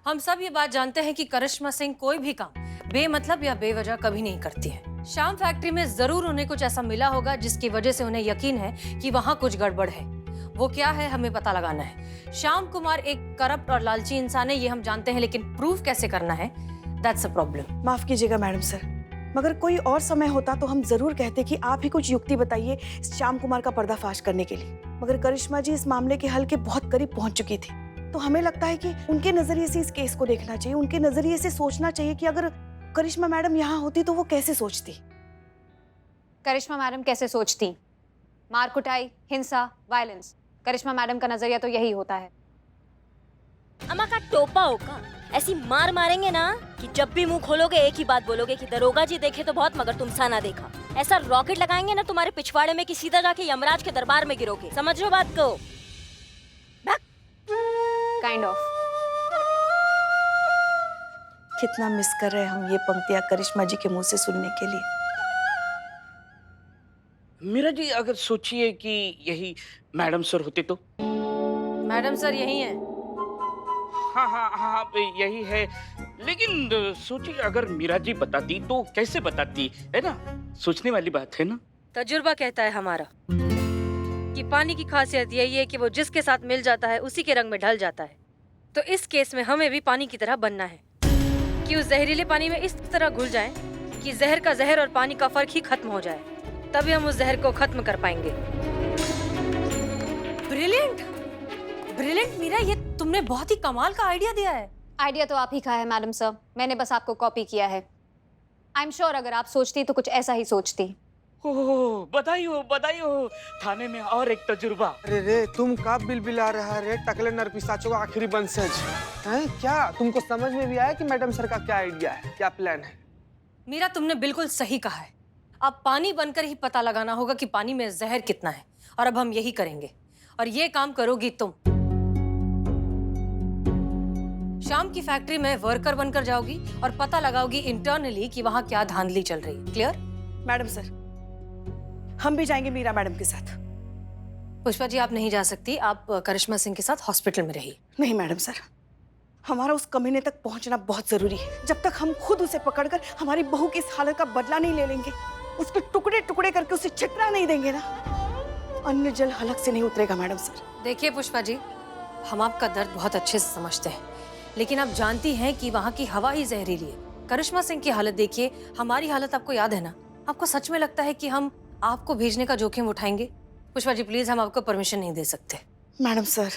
हम सब ये बात जानते हैं कि करिश्मा सिंह कोई भी काम बेमतलब या बेवजह कभी नहीं करती है। शाम फैक्ट्री में जरूर उन्हें कुछ ऐसा मिला होगा जिसकी वजह से उन्हें यकीन है कि वहाँ कुछ गड़बड़ है। वो क्या है हमें पता लगाना है। श्याम कुमार एक करप्ट और लालची इंसान है, ये हम जानते हैं, लेकिन प्रूव कैसे करना है, दैट्स अ प्रॉब्लम। माफ कीजिएगा मैडम सर, मगर कोई और समय होता तो हम जरूर कहते कि आप ही कुछ युक्ति बताइए श्याम कुमार का पर्दाफाश करने के लिए। मगर करिश्मा जी इस मामले के हल के बहुत करीब पहुंच चुकी थी, तो हमें लगता है कि उनके नजरिए से इस केस को देखना चाहिए, उनके नजरिए से सोचना चाहिए कि अगर करिश्मा मैडम यहाँ होती तो वो कैसे सोचती। करिश्मा मैडम कैसे सोचती? मार कुटाई, हिंसा, वायलेंस। करिश्मा मैडम का नजरिया तो यही होता है। अम्मा का टोपा होगा, ऐसी मार मारेंगे ना कि जब भी मुंह खोलोगे एक ही बात बोलोगे कि दरोगा जी देखे तो बहुत मगर तुम सा ना देखा। ऐसा रॉकेट लगाएंगे ना तुम्हारे पिछवाड़े में कि सीधा जाके यमराज के दरबार में गिरोगे। समझ लो बात को? Kind of. कितना मिस कर रहे हैं हम ये पंक्तियां करिश्मा जी के मुंह से सुनने के लिए। मीरा जी अगर सोचिए कि यही मैडम सर होते तो। मैडम सर यही है। हाँ हाँ हाँ यही है, लेकिन सोचिए अगर मीरा जी बताती तो कैसे बताती, है ना? सोचने वाली बात है ना। तजुर्बा कहता है हमारा कि पानी की खासियत यही है कि वो जिसके साथ मिल जाता है उसी के रंग में ढल जाता है। तो इस केस में हमें भी पानी की तरह बनना है कि उस जहरीले पानी में इस तरह घुल जाएं कि जहर का जहर और पानी का फर्क ही खत्म हो जाए, तभी हम उस जहर को खत्म कर पाएंगे। ब्रिलियंट ब्रिलियंट मीरा, ये तुमने बहुत ही कमाल का आइडिया दिया है। आइडिया तो आप ही का है मैडम सर, मैंने बस आपको कॉपी किया है। आई एम श्योर अगर आप सोचती तो कुछ ऐसा ही सोचती। ओह बधाई हो, थाने में और एक तजुर्बा। अरे रे तुम कब बिलबिला रहा रे टकले नरपिशाचों का आखिरी बंसज हैं? क्या तुमको समझ में भी आया कि मैडम सर का क्या आइडिया है, क्या प्लान है? मीरा तुमने बिल्कुल सही कहा है। अब पानी बनकर ही पता लगाना होगा कि पानी में जहर कितना है, और अब हम यही करेंगे। और ये काम करोगी तुम। शाम की फैक्ट्री में वर्कर बनकर जाओगी और पता लगाओगी इंटरनली कि वहां क्या धांधली चल रही है। क्लियर? मैडम सर, हम भी जाएंगे मीरा मैडम के साथ। पुष्पा जी आप नहीं जा सकती, आप करिश्मा सिंह के साथ हॉस्पिटल में रहिए। नहीं मैडम सर, हमारा उस कमीने तक पहुंचना बहुत जरूरी है। जब तक हम खुद उसे पकड़कर हमारी बहू की इस हालत का बदला नहीं ले लेंगे, उसके टुकड़े टुकड़े करके उसे छिटरा नहीं देंगे ना, अन्न जल हलक से नहीं उतरेगा मैडम सर। देखिए पुष्पा जी, हम आपका दर्द बहुत अच्छे से समझते हैं, लेकिन आप जानती हैं कि वहाँ की हवा ही जहरीली है। करिश्मा सिंह की हालत देखिए, हमारी हालत आपको याद है ना? आपको सच में लगता है कि हम आपको भेजने का जोखिम उठाएंगे? पुष्पा जी प्लीज, हम आपको परमिशन नहीं दे सकते। Madam sir.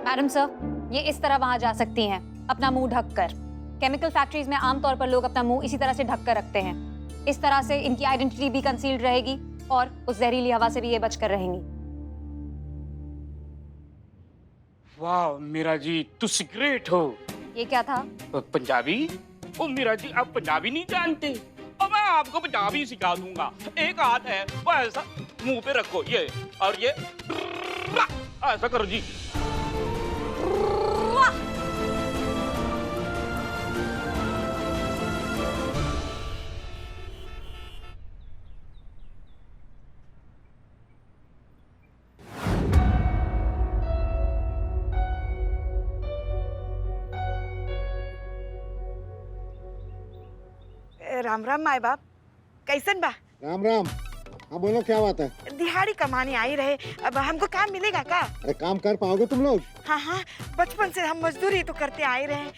मैडम सर, ये इस तरह वहां जा सकती हैं अपना मुंह ढक कर। केमिकल फैक्ट्रीज में आमतौर पर लोग अपना मुंह इसी तरह से ढक कर रखते हैं। इस तरह से इनकी आइडेंटिटी भी कंसील्ड रहेगी और उस जहरीली हवा से भी ये बचकर रहेंगी। वाह मीरा जी, तुम ग्रेट हो। ये क्या था? पंजाबी? ओ मीरा जी, आप पंजाबी नहीं जानते? और मैं आपको पंजाबी सिखा दूंगा। एक हाथ है वो ऐसा मुंह पे रखो, ये, और ये ऐसा करो जी। राम राम माए बाप, कैसन बा? राम राम। हाँ बोलो, क्या बात है? दिहाड़ी कमाने आई रहे, अब हमको काम मिलेगा का? अरे काम कर पाओगे तुम लोग? हाँ हाँ, बचपन से हम मजदूरी तो करते आए रहे हैं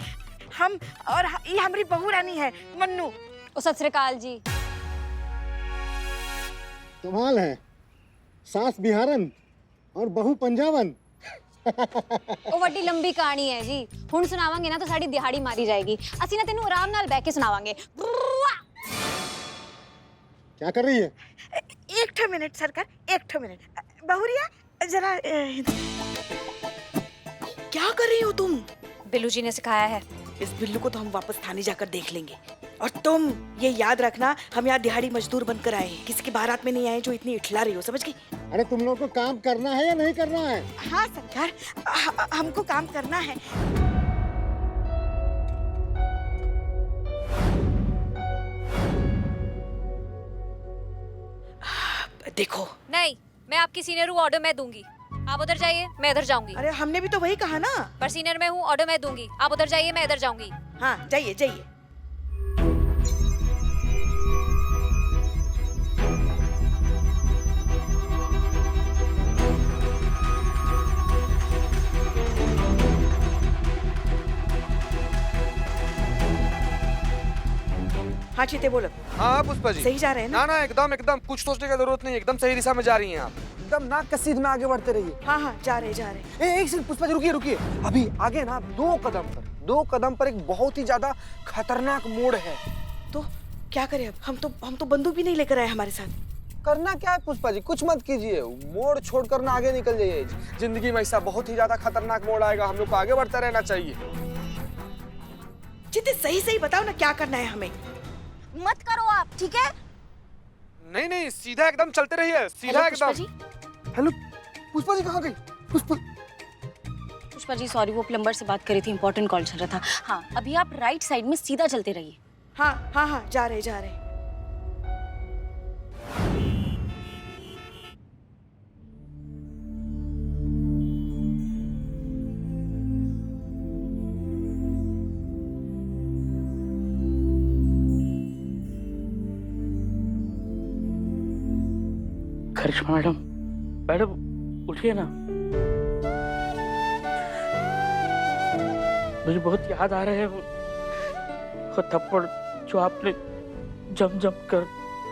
हम। और ये हमारी बहू रानी है मन्नू। सत श्री अकाल जी। कमाल है, सास बिहारन और बहू पंजाबन। ਉਹ ਵੱਡੀ ਲੰਬੀ ਕਹਾਣੀ ਹੈ ਜੀ। ਹੁਣ ਸੁਣਾਵਾਂਗੇ ਨਾ ਤਾਂ ਸਾਡੀ ਦਿਹਾੜੀ ਮਾਰੀ ਜਾਏਗੀ। ਅਸੀਂ ਨਾ ਤੈਨੂੰ ਆਰਾਮ ਨਾਲ ਬਹਿ ਕੇ ਸੁਣਾਵਾਂਗੇ। क्या कर रही है? एक ठो मिनट सरकार, एक ठो मिनट। बहुरिया जरा क्या कर रही हो तुम? बिल्लू जी ने सिखाया है। इस बिल्लू को तो हम वापस थाने जाकर देख लेंगे। और तुम ये याद रखना, हम यहाँ दिहाड़ी मजदूर बनकर आए हैं, किसी की बारात में नहीं आए जो इतनी इठला रही हो, समझ गई? अरे तुम लोग को काम करना है या नहीं करना है? हाँ सरकार, हमको काम करना है। देखो, नहीं, मैं आपकी सीनियर हूँ, ऑर्डर मैं दूंगी। आप उधर जाइए, मैं इधर जाऊंगी। अरे हमने भी तो वही कहा ना। पर सीनियर मैं हूँ, ऑर्डर मैं दूंगी। आप उधर जाइए, मैं इधर जाऊंगी। हाँ जाइए जाइए। हाँ चीते बोलो। हाँ पुष्पा जी। सही जा रहे हैं ना? ना एकदम एकदम कुछ सोचने की जरूरत नहीं, एकदम सही दिशा में जा रही हैं आप। एकदम नाक के सीध में आगे बढ़ते रहिए। हाँ हाँ जा रहे। एक सेकंड पुष्पा जी, रुकिए रुकिए। अभी आगे ना 2 कदम पर एक बहुत ही ज्यादा खतरनाक मोड़ है। तो क्या करें अब? हम तो बंदूक भी नहीं लेकर आए हमारे साथ। करना क्या है पुष्पा जी, कुछ मत कीजिए, मोड़ छोड़कर ना आगे निकल जाइए। जिंदगी में ऐसा बहुत ही ज्यादा खतरनाक मोड़ आएगा, हम लोग को आगे बढ़ते रहना चाहिए। चीते सही सही बताओ ना क्या करना है हमें। मत करो आप, ठीक है? नहीं नहीं, सीधा एकदम चलते रहिए, सीधा एकदम। हेलो पुष्पा जी, कहाँ गई पुष्पा? पुष्पा जी सॉरी, वो प्लम्बर से बात करी थी, इंपॉर्टेंट कॉल चल रहा था। हाँ अभी आप राइट साइड में सीधा चलते रहिए। हाँ हाँ हाँ जा रहे। करिश्मा मैडम, मैडम उठिए ना, मुझे बहुत याद आ रहे हैं वो थप्पड़ जो आपने जम कर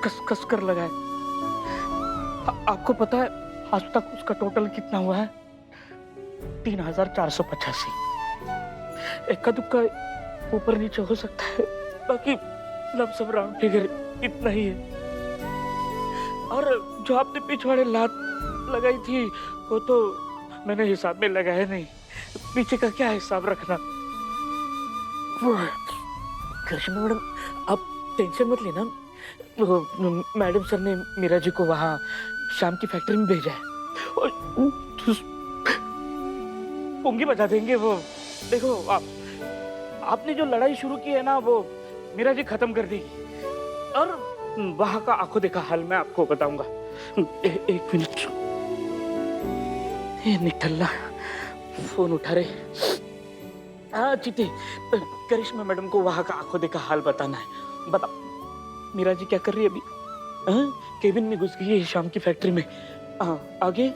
कस कर लगाए। आपको पता है आज तक उसका टोटल कितना हुआ है? 3485। इक्का दुक्का ऊपर नीचे हो सकता है, बाकी लमसम राउंड फिगर इतना ही है। और जो आपने पिछवाड़े लात लगाई थी वो तो मैंने हिसाब में लगाया नहीं, पीछे का क्या हिसाब रखना। करिश्मा मैडम आप टेंशन मत लेना, मैडम सर ने मीरा जी को वहाँ शाम की फैक्ट्री में भेजा है और पुंगी बजा देंगे वो। देखो आपने जो लड़ाई शुरू की है ना वो मीरा जी खत्म कर देगी, और वहाँ का आंखों देखा हाल मैं आपको बताऊंगा। एक मिनट, ये निठल्ला फोन उठा रहे। हाँ चीते, करिश्मा मैडम को वहाँ का आंखों देखा हाल बताना है। बता मीरा जी क्या कर रही है अभी? केबिन में घुस गई है शाम की फैक्ट्री में। आगे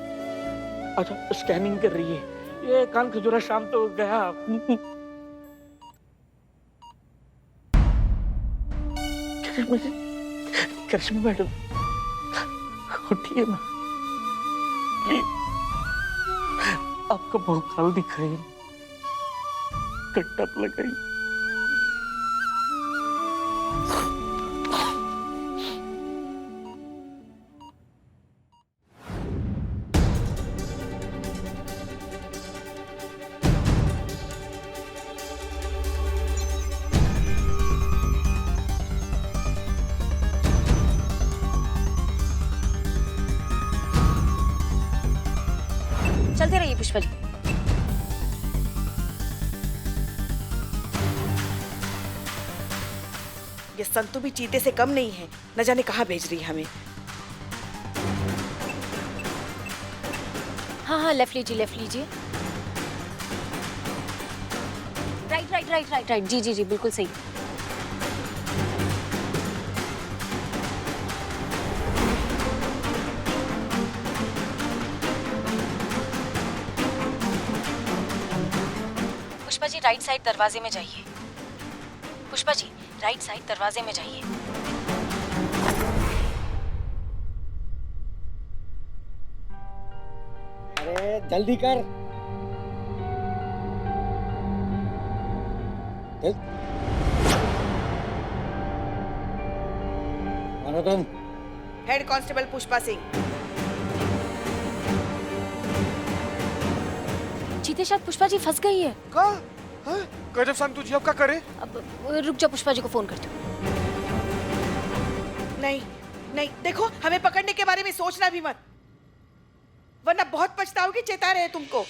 अच्छा स्कैनिंग कर रही है। ये कान खजूरा शाम तो गया। करिश्मा मैडम उठिए ना, आपका बहुत हाल दिख रही है, कट्टप लगाई। चलते रहिए पुष्पा जी। ये संतु भी चीते से कम नहीं है, न जाने कहाँ भेज रही है हमें। हाँ लेफ्ट लीजिए। राइट जी बिल्कुल सही। पुष्पा जी राइट साइड दरवाजे में जाइए। पुष्पा जी राइट साइड दरवाजे में जाइए। अरे जल्दी कर। मानो तुम। Head constable Pushpa Singh. चीते शायद पुष्पा जी फंस गई है। गजब संतु जी, अब क्या करे? अब रुक जा, पुष्पा जी को फोन करती हूँ। नहीं देखो, हमें पकड़ने के बारे में सोचना भी मत, वरना बहुत पछताओगी। चेता रहे तुमको।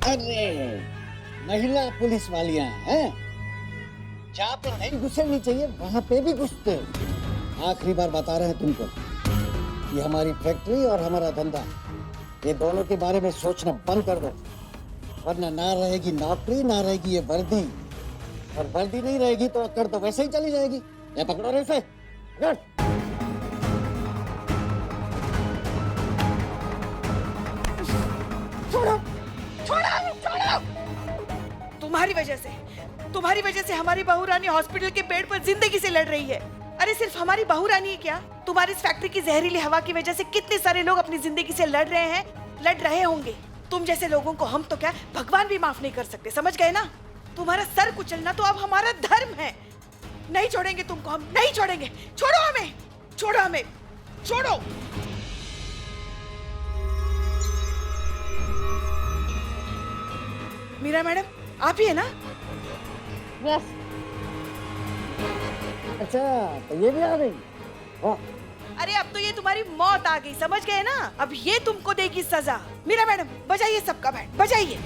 अरे महिला पुलिस वालियां हैं, जहाँ पे नहीं घुसनी चाहिए वहाँ पे भी घुसते हो। आखिरी बार बता रहे हैं तुमको, कि हमारी फैक्ट्री और हमारा धंधा, ये दोनों के बारे में सोचना बंद कर दो, वरना ना रहेगी नौकरी, ना रहेगी ये वर्दी, और वर्दी नहीं रहेगी तो अक्कड़ तो वैसे ही चली जाएगी। ये पकड़ो रे इसे, पकड़। तुम्हारी वजह से हमारी बहू रानी हॉस्पिटल के बेड पर जिंदगी से लड़ रही है। अरे सिर्फ हमारी बहू रानी है क्या, तुम्हारी इस फैक्ट्री की जहरीली हवा की वजह से कितने सारे लोग अपनी जिंदगी से लड़ रहे होंगे। तुम जैसे लोगों को हम तो क्या भगवान भी माफ नहीं कर सकते, समझ गए ना? तुम्हारा सर कुचलना तो अब हमारा धर्म है। नहीं छोड़ेंगे तुमको, हम नहीं छोड़ेंगे। छोड़ो हमें, छोड़ो हमें, छोड़ो। मीरा मैडम, आप ही है ना? यस। अच्छा, तो ये भी आ गई। वाह, अरे अब तो ये तुम्हारी मौत आ गई, समझ गए ना? अब ये तुमको देगी सजा। मीरा मैडम, बजाइए सबका बैंड, बजाइए।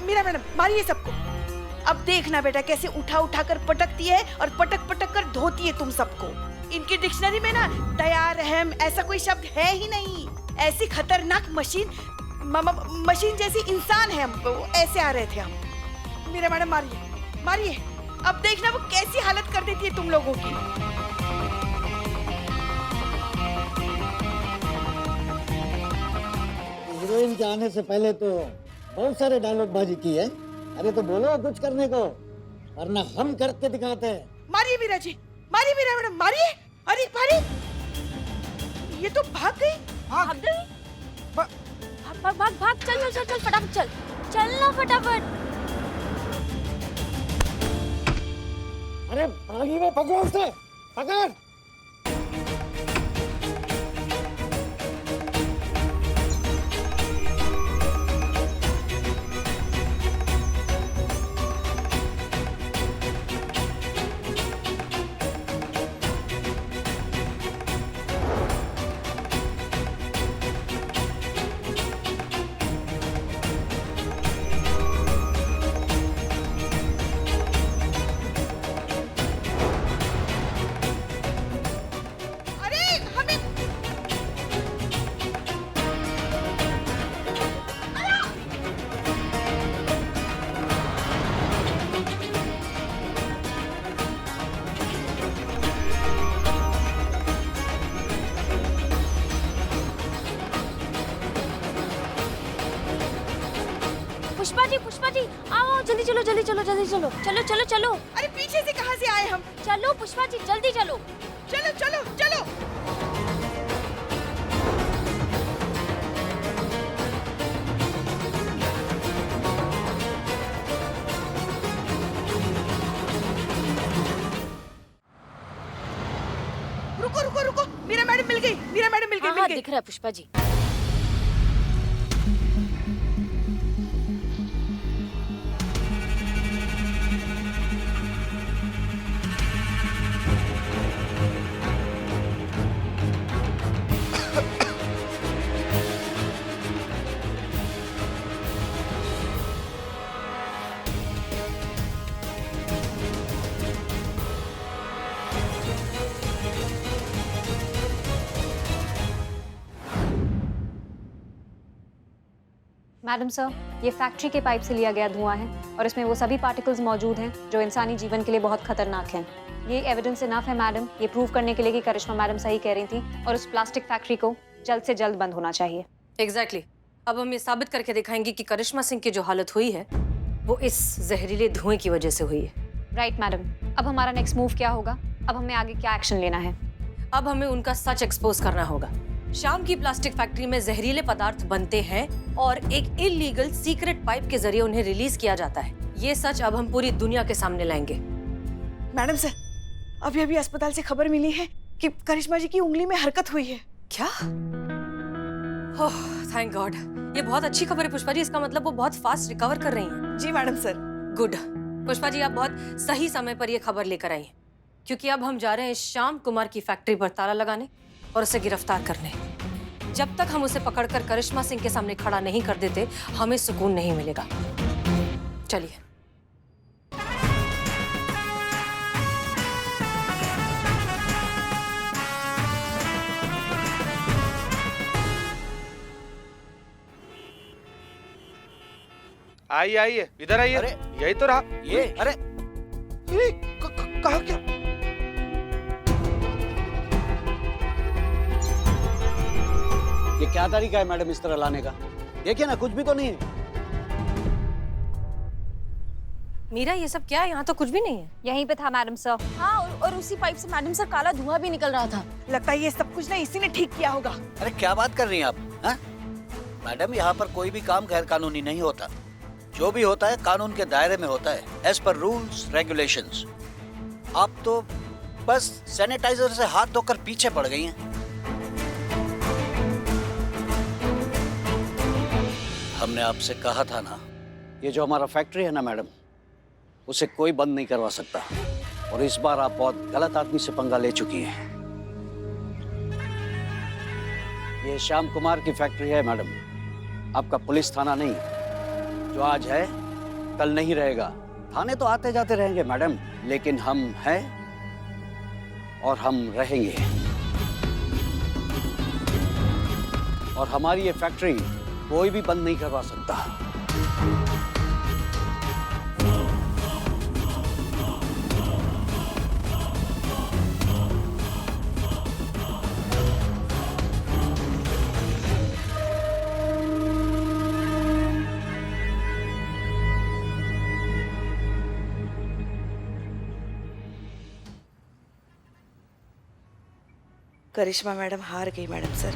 मीरा मैडम मारिए सबको। अब देखना बेटा कैसे उठा उठा कर पटकती है और पटक पटक कर धोती है तुम सबको। इनकी डिक्शनरी में ना दया, रहम ऐसा कोई शब्द है ही नहीं। ऐसी खतरनाक मशीन मशीन जैसी इंसान है हम, ऐसे आ रहे थे हम। मीरा मैडम मारिए, मारिए। अब देखना वो कैसी हालत कर देती है तुम लोगों की। हीरोइन के आने से पहले तो बहुत सारे डायलॉग बाजी की है। अरे तो बोलो कुछ करने को, वरना हम करके दिखाते हैं। मारिए मीरा जी, मारिए मीरा मैडम, मारिए। अरे मारिए, ये तो भाग गई। भाग गई? भाग भाग भाग, चल चल चल फटाफट, चल चलना फटाफट। अरे भागी में पकड़ो उसे, पकड़। पुष्पा जी आओ, जल्दी चलो जल्दी चलो जल्दी चलो, चलो चलो चलो। अरे पीछे से कहाँ से आए हम? चलो पुष्पा जी जल्दी चलो। चलो चलो चलो। रुको रुको रुको, मीरा मैडम मिल गई, मीरा मैडम मिल गई, हाँ मिल हाँ गई। दिख रहा है पुष्पा जी। मैडम सर, ये फैक्ट्री के पाइप से लिया गया धुआं है और इसमें वो सभी पार्टिकल्स मौजूद हैं जो इंसानी जीवन के लिए बहुत खतरनाक हैं। ये एविडेंस इनफ है मैडम, ये प्रूव करने के लिए कि करिश्मा मैडम सही कह रही थी और उस प्लास्टिक फैक्ट्री को जल्द से जल्द बंद होना चाहिए। एग्जैक्टली। अब हम ये साबित करके दिखाएंगे कि करिश्मा सिंह की जो हालत हुई है वो इस जहरीले धुएं की वजह से हुई है। राइट मैडम, अब हमारा नेक्स्ट मूव क्या होगा? अब हमें आगे क्या एक्शन लेना है? अब हमें उनका सच एक्सपोज करना होगा। शाम की प्लास्टिक फैक्ट्री में जहरीले पदार्थ बनते हैं और एक इलीगल सीक्रेट पाइप के जरिए उन्हें रिलीज किया जाता है। ये सच अब हम पूरी दुनिया के सामने लाएंगे। मैडम सर, अभी अभी अस्पताल से खबर मिली है कि करिश्मा जी की उंगली में हरकत हुई है। क्या? ओह थैंक गॉड, ये बहुत अच्छी खबर है पुष्पा जी। इसका मतलब वो बहुत फास्ट रिकवर कर रही हैं। जी मैडम सर। गुड पुष्पा जी, आप बहुत सही समय पर ये खबर लेकर आई हैं, क्योंकि अब हम जा रहे हैं श्याम कुमार की फैक्ट्री पर ताला लगाने और उसे गिरफ्तार करने। जब तक हम उसे पकड़कर करिश्मा सिंह के सामने खड़ा नहीं कर देते, हमें सुकून नहीं मिलेगा। चलिए। आइए आइए, इधर आइए। अरे, यही तो रहा। ये अरे ये कहा क्या? ये क्या तरीका है मैडम इस तरह लाने का? देखिए ना, कुछ भी तो नहीं है। मीरा, ये सब क्या है? यहाँ तो कुछ भी नहीं है। यहीं पे था मैडम सर। हाँ, और उसी पाइप से मैडम सर काला धुआं भी निकल रहा था। लगता है ये सब कुछ ना इसी ने ठीक किया होगा। अरे क्या बात कर रही हैं आप? हाँ? मैडम, यहाँ पर कोई भी काम गैर कानूनी नहीं होता। जो भी होता है कानून के दायरे में होता है, एज पर रूल्स रेगुलेशंस। आप तो बस सैनिटाइजर से हाथ धोकर पीछे पड़ गई हैं। हमने आपसे कहा था ना, ये जो हमारा फैक्ट्री है ना मैडम, उसे कोई बंद नहीं करवा सकता। और इस बार आप बहुत गलत आदमी से पंगा ले चुकी हैं। ये श्याम कुमार की फैक्ट्री है मैडम, आपका पुलिस थाना नहीं। जो आज है कल नहीं रहेगा। थाने तो आते जाते रहेंगे मैडम, लेकिन हम हैं और हम रहेंगे। और हमारी ये फैक्ट्री कोई भी बंद नहीं करवा सकता। करिश्मा मैडम हार गई मैडम सर।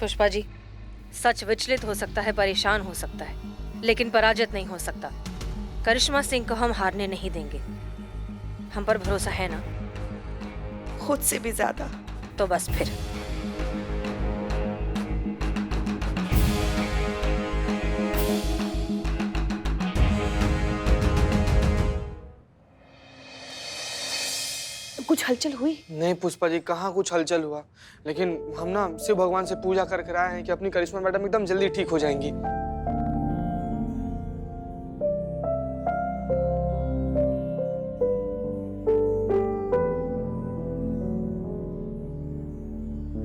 पुष्पा जी, सच विचलित हो सकता है, परेशान हो सकता है, लेकिन पराजित नहीं हो सकता। करिश्मा सिंह को हम हारने नहीं देंगे। हम पर भरोसा है ना? खुद से भी ज्यादा। तो बस फिर। कुछ हलचल हुई? नहीं पुष्पा जी, कहाँ कुछ हलचल हुआ। लेकिन हम ना शिव भगवान से पूजा करके आए हैं कि अपनी करिश्मा मैडम एकदम जल्दी ठीक हो जाएंगी।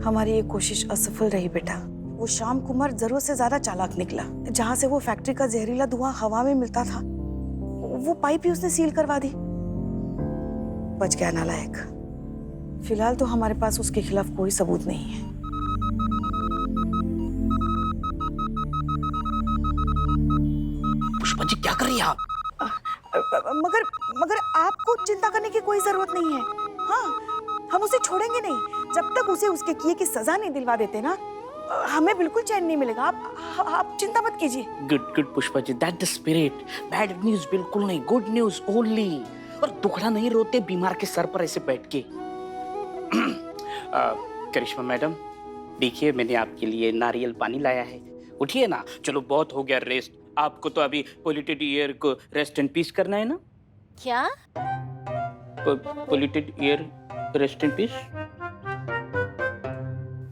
हमारी ये कोशिश असफल रही बेटा। वो श्याम कुमार जरूरत से ज्यादा चालाक निकला। जहाँ से वो फैक्ट्री का जहरीला धुआं हवा में मिलता था, वो पाइप ही उसने सील करवा दी। बच गया नालायक। फिलहाल तो हमारे पास उसके खिलाफ कोई सबूत नहीं है। पुष्पा जी क्या कर रही हैं आप? मगर मगर आपको चिंता करने की कोई जरूरत नहीं है। हाँ, हम उसे छोड़ेंगे नहीं जब तक उसे उसके किए की सजा नहीं दिलवा देते ना, हमें बिल्कुल चैन नहीं मिलेगा। आप चिंता मत कीजिए। Good good Pushpa ji, that the spirit. Bad news बिल्कुल नहीं, गुड न्यूज ओनली। और दुखड़ा नहीं रोते बीमार के सर पर ऐसे बैठ के। करिश्मा मैडम, देखिए मैंने आपके लिए नारियल पानी लाया है। उठिए ना, चलो बहुत हो गया रेस्ट। आपको तो अभी पोल्यूटेड एयर को रेस्ट एंड पीस करना है ना? क्या? Polluted air rest and peace.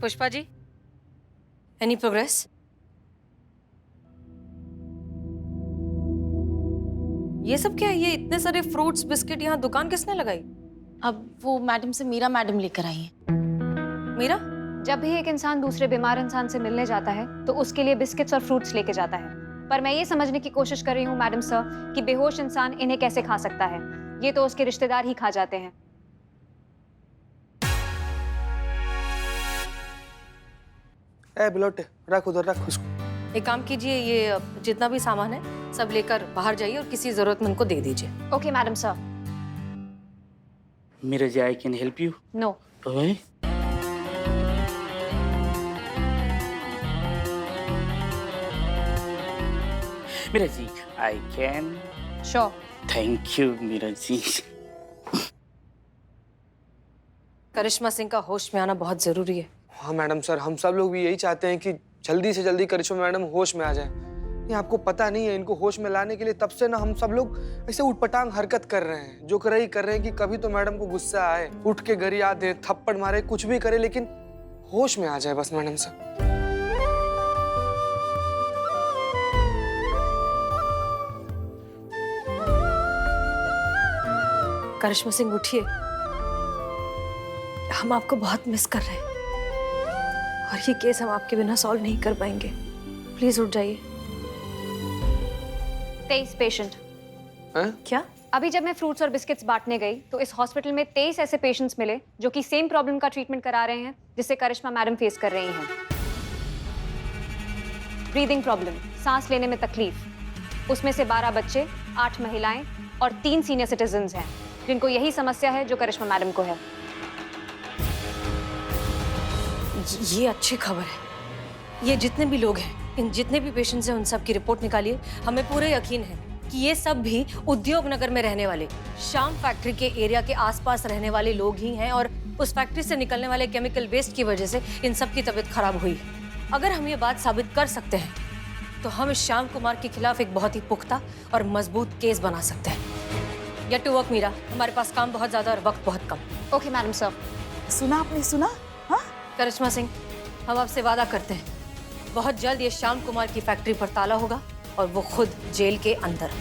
Pushpa ji, any progress? ये सब क्या है? ये इतने सारे फ्रूट्स बिस्किट यहाँ दुकान किसने लगाई? अब वो मैडम से मीरा मैडम लेकर आई है। मीरा? जब भी एक इंसान दूसरे बीमार इंसान से मिलने जाता है तो उसके लिए बिस्किट्स और फ्रूट्स लेके जाता है। पर मैं ये समझने की कोशिश कर रही हूँ मैडम सर कि बेहोश इंसान इन्हें कैसे खा सकता है। ये तो उसके रिश्तेदार ही खा जाते हैं। ए बिलोटे, रख उधर, रख उसको। एक काम कीजिए, ये जितना भी सामान है सब लेकर बाहर जाइए और किसी जरूरतमंद को दे दीजिए। Okay madam sir. Meera ji, I can help you? No. Meera ji, I can. Sure. Thank you Meera ji. Karishma Singh का होश में आना बहुत जरूरी है। हाँ मैडम सर, हम सब लोग भी यही चाहते हैं कि जल्दी से जल्दी करिश्मा मैडम होश में आ जाए। ये आपको पता नहीं है, इनको होश में लाने के लिए तब से ना हम सब लोग ऐसे उटपटांग हरकत कर रहे हैं, जो कर रहे हैं कि कभी तो मैडम को गुस्सा आए, उठ के गरिया दे, थप्पड़ मारे, कुछ भी करे, लेकिन होश में आ जाए बस मैडम साहब। करिश्मा सिंह उठिए, हम आपको बहुत मिस कर रहे हैं और ये केस हम आपके बिना सॉल्व नहीं कर पाएंगे। प्लीज उठ जाइए। 23 पेशेंट। हैं? क्या? अभी जब मैं फ्रूट्स और बिस्किट्स बांटने गई तो इस हॉस्पिटल में 23 ऐसे पेशेंट्स मिले जो कि सेम प्रॉब्लम का ट्रीटमेंट करा रहे हैं जिससे करिश्मा मैडम फेस कर रही हैं। ब्रीदिंग प्रॉब्लम, सांस लेने में तकलीफ। उसमें से 12 बच्चे, 8 महिलाएं और 3 सीनियर सिटीजन्स हैं जिनको यही समस्या है जो करिश्मा मैडम को है। ये अच्छी खबर है। ये जितने भी लोग हैं, इन जितने भी पेशेंट्स हैं, उन सब की रिपोर्ट निकालिए। हमें पूरे यकीन है कि ये सब भी उद्योग नगर में रहने वाले, शाम फैक्ट्री के एरिया के आसपास रहने वाले लोग ही हैं और उस फैक्ट्री से निकलने वाले केमिकल वेस्ट की वजह से इन सब की तबीयत खराब हुई है। अगर हम ये बात साबित कर सकते हैं तो हम इस श्याम कुमार के खिलाफ एक बहुत ही पुख्ता और मजबूत केस बना सकते हैं। गेट टू वर्क मीरा, हमारे पास काम बहुत ज्यादा और वक्त बहुत कम। Okay madam sir. सुना आपने? सुना? हाँ, करिश्मा सिंह, हम आपसे वादा करते हैं बहुत जल्द ये श्याम कुमार की फैक्ट्री पर ताला होगा और वो खुद जेल के अंदर।